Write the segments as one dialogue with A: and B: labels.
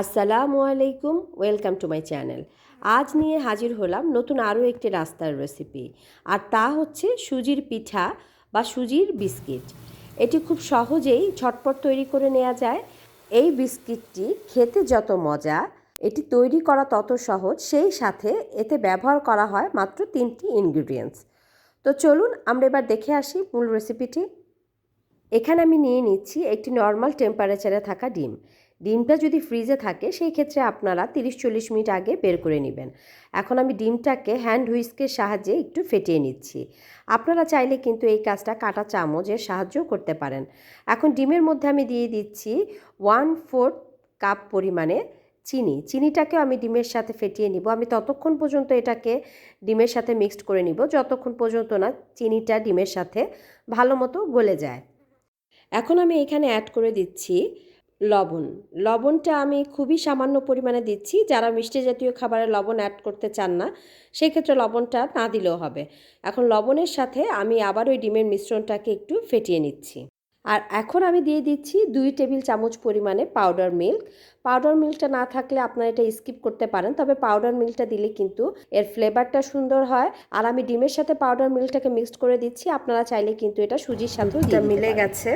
A: আসসালামু আলাইকুম, welcome to my channel. আজ নিয়ে হাজির হলাম নতুন আরও একটি রাস্তার রেসিপি, আর তা হচ্ছে সুজির পিঠা বা সুজির বিস্কিট। এটি খুব সহজেই ঝটপট তৈরি করে নেওয়া যায়। এই বিস্কিটটি খেতে যত মজা, এটি তৈরি করা তত সহজ, সেই সাথে এতে ব্যবহার করা হয় মাত্র 3টি ইনগ্রিডিয়েন্টস। তো চলুন আমরা এবার দেখে আসি মূল রেসিপিটি। এখানে আমি নিয়ে নিচ্ছি একটি নর্মাল টেম্পারেচারে থাকা ডিম। ডিমটা যদি ফ্রিজে থাকে সেই ক্ষেত্রে আপনারা 30-40 মিনিট আগে বের করে নেবেন। এখন আমি ডিমটাকে হ্যান্ড হুইস্কের সাহায্যে একটু ফেটিয়ে নিচ্ছি। আপনারা চাইলে কিন্তু এই কাজটা কাঁটা চামচের সাহায্যও করতে পারেন। এখন ডিমের মধ্যে আমি দিয়ে দিচ্ছি 1/4 কাপ পরিমাণে চিনিটাকেও আমি ডিমের সাথে ফেটিয়ে নিব। আমি ততক্ষণ পর্যন্ত এটাকে ডিমের সাথে মিক্সড করে নিব যতক্ষণ পর্যন্ত না চিনিটা ডিমের সাথে ভালো মতো গলে যায়। এখন আমি এখানে অ্যাড করে দিচ্ছি লবণটা আমি খুবই সামান্য পরিমাণে দিচ্ছি। যারা মিষ্টি জাতীয় খাবারে লবণ অ্যাড করতে চান না সেই ক্ষেত্রে লবণটা না দিলেও হবে। এখন লবণের সাথে আমি আবার ওই ডিমের মিশ্রণটাকে একটু ফেটিয়ে নিচ্ছি। আর এখন আমি দিয়ে দিচ্ছি 2 টেবিল চামচ পরিমাণে পাউডার মিল্ক। পাউডার মিল্কটা না থাকলে আপনারা এটা স্কিপ করতে পারেন, তবে পাউডার মিল্কটা দিলে কিন্তু এর ফ্লেভারটা সুন্দর হয়। আর আমি ডিমের সাথে পাউডার মিল্কটাকে মিক্সড করে দিচ্ছি। আপনারা চাইলে কিন্তু এটা সুজির সাথেও মিলে গেছে।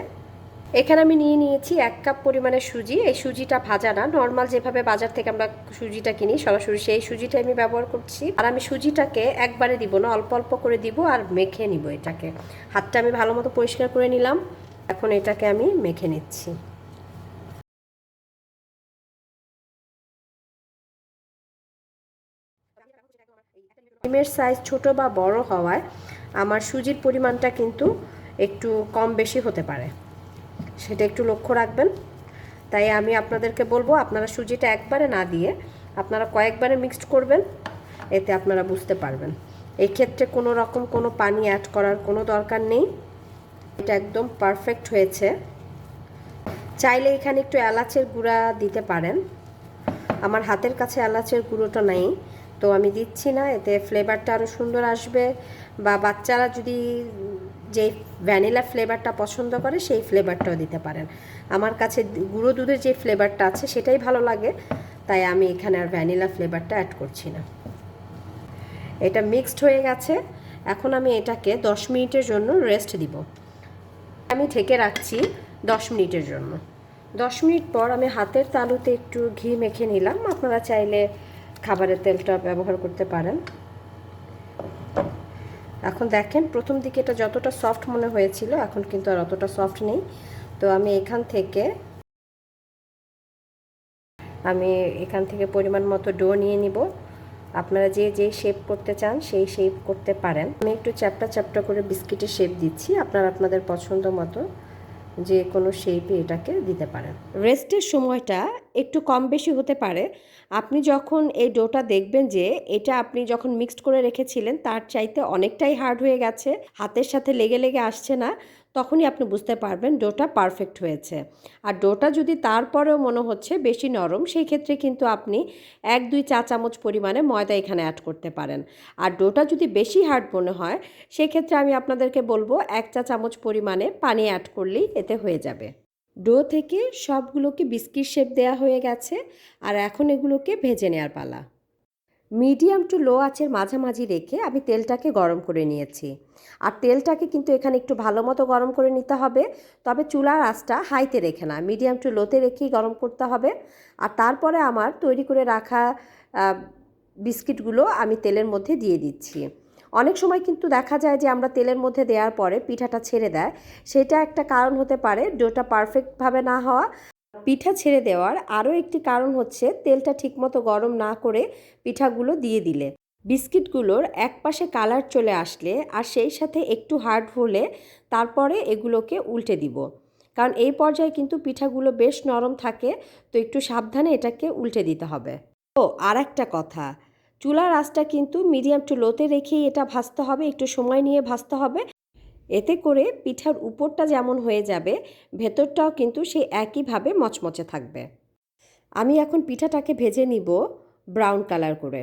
A: এখানে আমি নিয়ে নিয়েছি 1 কাপ পরিমাণে সুজি। এই সুজিটা ভাজা না, নর্মাল যেভাবে বাজার থেকে আমরা সুজিটা কিনি সরাসরি সেই সুজিটা আমি ব্যবহার করছি। আর আমি সুজিটাকে একবারে দিব না, অল্প অল্প করে দিব আর মেখে নিব এটাকে। হাতটা আমি ভালো মতো পরিষ্কার করে নিলাম। এখন এটাকে আমি মেখে নিচ্ছি। ডিমের সাইজ ছোট বা বড় হওয়ায় আমার সুজির পরিমাণটা কিন্তু একটু কম বেশি হতে পারে, সেটা একটু লক্ষ্য রাখবেন। তাই আমি আপনাদেরকে বলবো আপনারা সুজিটা একবারে না দিয়ে আপনারা কয়েকবারে মিক্সড করবেন, এতে আপনারা বুঝতে পারবেন। এই ক্ষেত্রে কোনো রকম কোনো পানি অ্যাড করার কোনো দরকার নেই। এটা একদম পারফেক্ট হয়েছে। চাইলে এখানে একটু এলাচের গুঁড়া দিতে পারেন। আমার হাতের কাছে এলাচের গুঁড়োটা নেই, তো আমি দিচ্ছি না। এতে ফ্লেভারটা আরও সুন্দর আসবে। বা বাচ্চারা যদি যেই ভ্যানিলা ফ্লেভারটা পছন্দ করে সেই ফ্লেভারটাও দিতে পারেন। আমার কাছে গুঁড়ো দুধের যে ফ্লেভারটা আছে সেটাই ভালো লাগে, তাই আমি এখানে আর ভ্যানিলা ফ্লেভারটা অ্যাড করছি না। এটা মিক্সড হয়ে গেছে। এখন আমি এটাকে 10 মিনিটের জন্য রেস্ট দিব। আমি ঢেকে রাখছি 10 মিনিটের জন্য। 10 মিনিট পর আমি হাতের তালুতে একটু ঘি মেখে নিলাম। আপনারা চাইলে খাবারের তেলটা ব্যবহার করতে পারেন। এখন দেখেন প্রথম দিকে এটা যতটা সফট মনে হয়েছিল এখন কিন্তু আর অতটা সফট নেই। তো আমি এখান থেকে পরিমাণ মতো ডো নিয়ে নিব। আপনারা যে শেপ করতে চান সেই শেপ করতে পারেন। আমি একটু চ্যাপটা চ্যাপটা করে বিস্কিটের শেপ দিচ্ছি। আপনারা আপনাদের পছন্দ মতো যে কোনো শেপে এটাকে দিতে পারেন। রেস্টের সময়টা একটু কম বেশি হতে পারে। আপনি যখন এই ডোটা দেখবেন যে এটা আপনি যখন মিক্সড করে রেখেছিলেন তার চাইতে অনেকটাই হার্ড হয়ে গেছে, হাতের সাথে লেগে লেগে আসছে না, তখনই আপনি বুঝতে পারবেন ডোটা পারফেক্ট হয়েছে। আর ডোটা যদি তারপরেও মনে হচ্ছে বেশি নরম, সেই ক্ষেত্রে কিন্তু আপনি 1-2 চা চামচ পরিমাণে ময়দা এখানে অ্যাড করতে পারেন। আর ডোটা যদি বেশি হার্ড মনে হয় সেক্ষেত্রে আমি আপনাদেরকে বলবো 1 চা চামচ পরিমাণে পানি অ্যাড করলেই এতে হয়ে যাবে। ডো থেকে সবগুলোকে বিস্কিট শেপ দেওয়া হয়ে গেছে। আর এখন এগুলোকে ভেজে নেওয়ার পালা। মিডিয়াম টু লো আঁচের মাঝামাঝি রেখে আমি তেলটাকে গরম করে নিয়েছি। আর তেলটাকে কিন্তু এখানে একটু ভালো মতো গরম করে নিতে হবে, তবে চুলার আঁচটা হাইতে রেখে না, মিডিয়াম টু লোতে রেখেই গরম করতে হবে। আর তারপরে আমার তৈরি করে রাখা বিস্কিটগুলো আমি তেলের মধ্যে দিয়ে দিচ্ছি। অনেক সময় কিন্তু দেখা যায় যে আমরা তেলের মধ্যে দেওয়ার পরে পিঠাটা ছেড়ে দেয়, সেটা একটা কারণ হতে পারে ডোটা পারফেক্টভাবে না হওয়া। পিঠা ছেড়ে দেওয়ার আরও একটি কারণ হচ্ছে তেলটা ঠিকমতো গরম না করে পিঠাগুলো দিয়ে দিলে। বিস্কিটগুলোর এক পাশে কালার চলে আসলে আর সেই সাথে একটু হার্ড হলে তারপরে এগুলোকে উল্টে দিব, কারণ এই পর্যায়ে কিন্তু পিঠাগুলো বেশ নরম থাকে, তো একটু সাবধানে এটাকে উল্টে দিতে হবে। ও আর একটা কথা, চুলার আঁচটা কিন্তু মিডিয়াম টু লোতে রেখেই এটা ভাজতে হবে, একটু সময় নিয়ে ভাজতে হবে। এতে করে পিঠার উপরটা যেমন হয়ে যাবে ভেতরটাও কিন্তু সেই একইভাবে মচমচে থাকবে। আমি এখন পিঠাটাকে ভেজে নিব ব্রাউন কালার করে।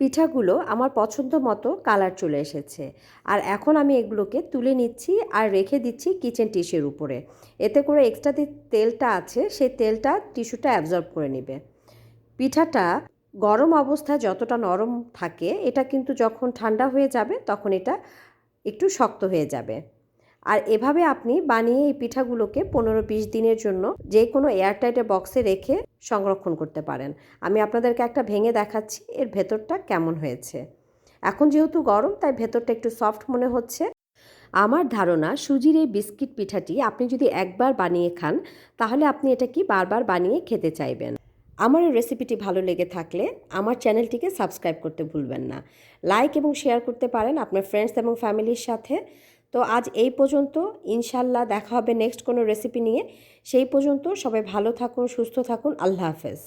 A: পিঠাগুলো আমার পছন্দ মতো কালার চলে এসেছে, আর এখন আমি এগুলোকে তুলে নিচ্ছি আর রেখে দিচ্ছি কিচেন টিস্যুর উপরে। এতে করে এক্সট্রা যে তেলটা আছে সেই তেলটা টিস্যুটা অ্যাবজর্ব করে নেবে। পিঠাটা গরম অবস্থায় যতটা নরম থাকে, এটা কিন্তু যখন ঠান্ডা হয়ে যাবে তখন এটা একটু শক্ত হয়ে যাবে। আর এভাবে আপনি বানিয়ে এই পিঠাগুলোকে 15-20 দিনের জন্য যে কোনো এয়ারটাইটের বক্সে রেখে সংরক্ষণ করতে পারেন। আমি আপনাদেরকে একটা ভেঙে দেখাচ্ছি এর ভেতরটা কেমন হয়েছে। এখন যেহেতু গরম তাই ভেতরটা একটু সফট মনে হচ্ছে। আমার ধারণা সুজির এই বিস্কিট পিঠাটি আপনি যদি একবার বানিয়ে খান তাহলে আপনি এটা কি বারবার বানিয়ে খেতে চাইবেন। আমার এই রেসিপিটি ভালো লেগে থাকলে আমার চ্যানেলটিকে সাবস্ক্রাইব করতে ভুলবেন না। লাইক এবং শেয়ার করতে পারেন আপনার ফ্রেন্ডস এবং ফ্যামিলির সাথে। তো আজ এই পর্যন্ত, ইনশাল্লাহ দেখা হবে নেক্সট কোনো রেসিপি নিয়ে। সেই পর্যন্ত সবাই ভালো থাকুন, সুস্থ থাকুন। আল্লাহ হাফেজ।